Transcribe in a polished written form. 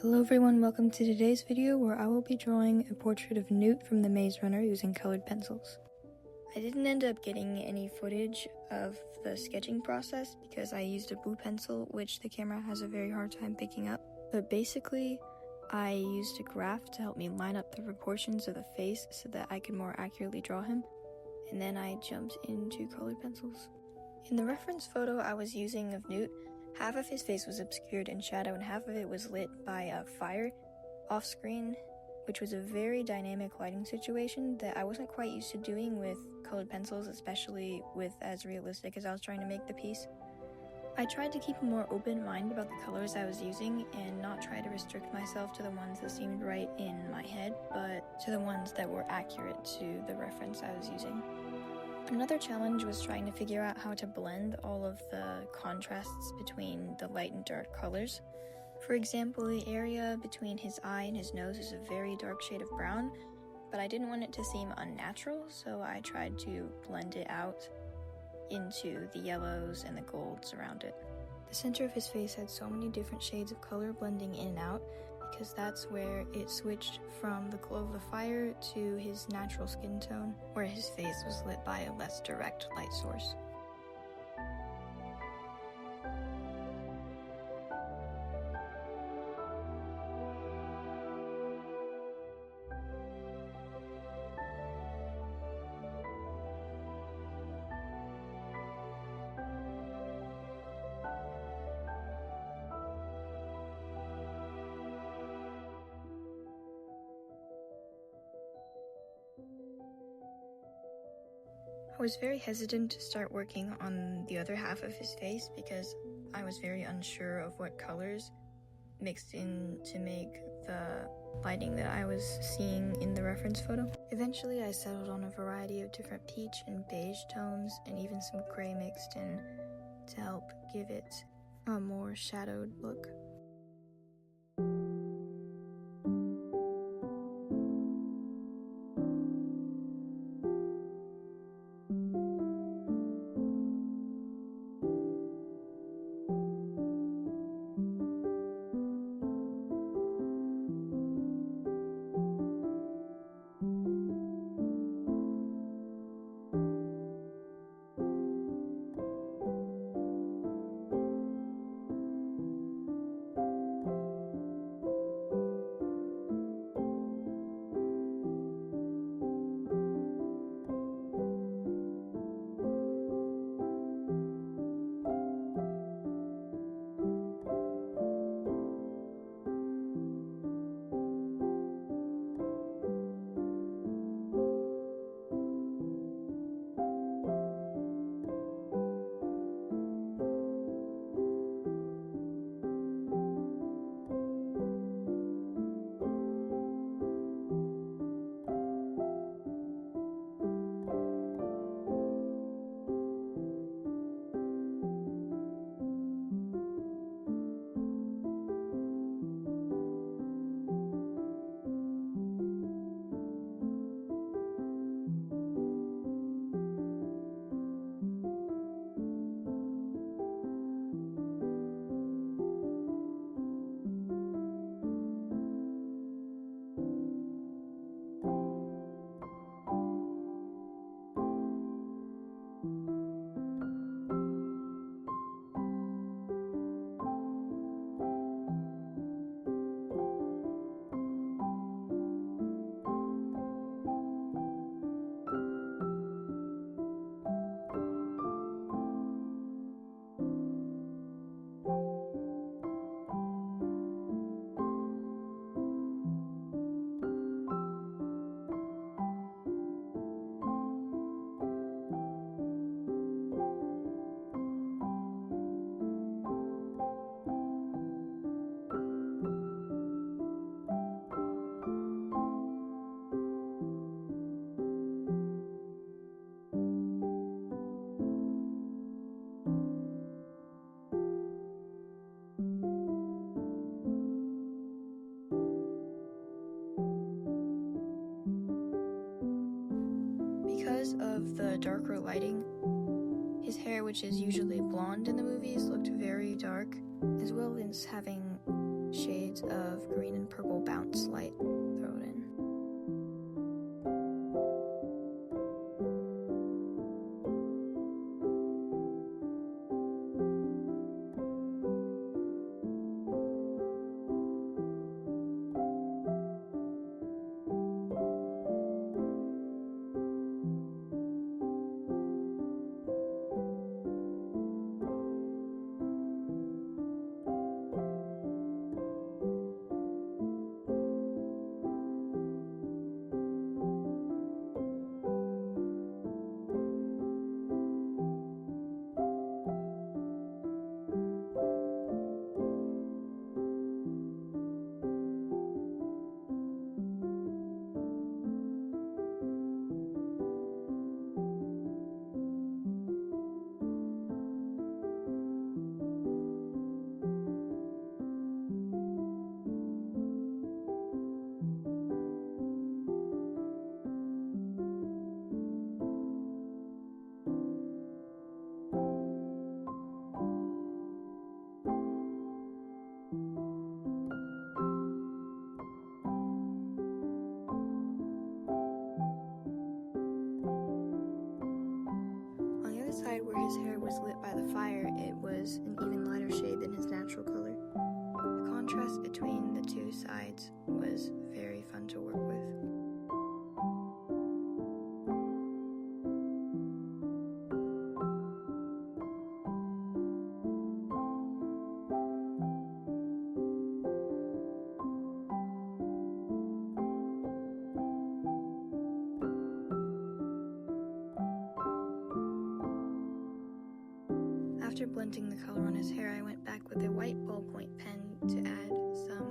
Hello everyone, welcome to today's video where I will be drawing a portrait of Newt from the Mazerunner using colored pencils. I didn't end up getting any footage of the sketching process because I used a blue pencil, which the camera has a very hard time picking up. But basically, I used a graph to help me line up the proportions of the face so that I could more accurately draw him, and then I jumped into colored pencils. In the reference photo I was using of Newt, half of his face was obscured in shadow and half of it was lit by a fire off screen, which was a very dynamic lighting situation that I wasn't quite used to doing with colored pencils, especially with as realistic as I was trying to make the piece. I tried to keep a more open mind about the colors I was using and not try to restrict myself to the ones that seemed right in my head, but to the ones that were accurate to the reference I was using. Another challenge was trying to figure out how to blend all of the contrasts between the light and dark colors. For example, the area between his eye and his nose is a very dark shade of brown, but I didn't want it to seem unnatural, so I tried to blend it out into the yellows and the golds around it. The center of his face had so many different shades of color blending in and out because that's where it switched from the glow of the fire to his natural skin tone, where his face was lit by a less direct light source. I was very hesitant to start working on the other half of his face because I was very unsure of what colors mixed in to make the lighting that I was seeing in the reference photo. Eventually I settled on a variety of different peach and beige tones and even some gray mixed in to help give it a more shadowed look. Because of the darker lighting, his hair, which is usually blonde in the movies, looked very dark, as well as having shades of green and purple bounce light thrown in. Side where his hair was lit by the fire, it was an even lighter shade than his natural color. The contrast between the two sides was very fun to work with. After blending the color on his hair, I went back with a white ballpoint pen to add some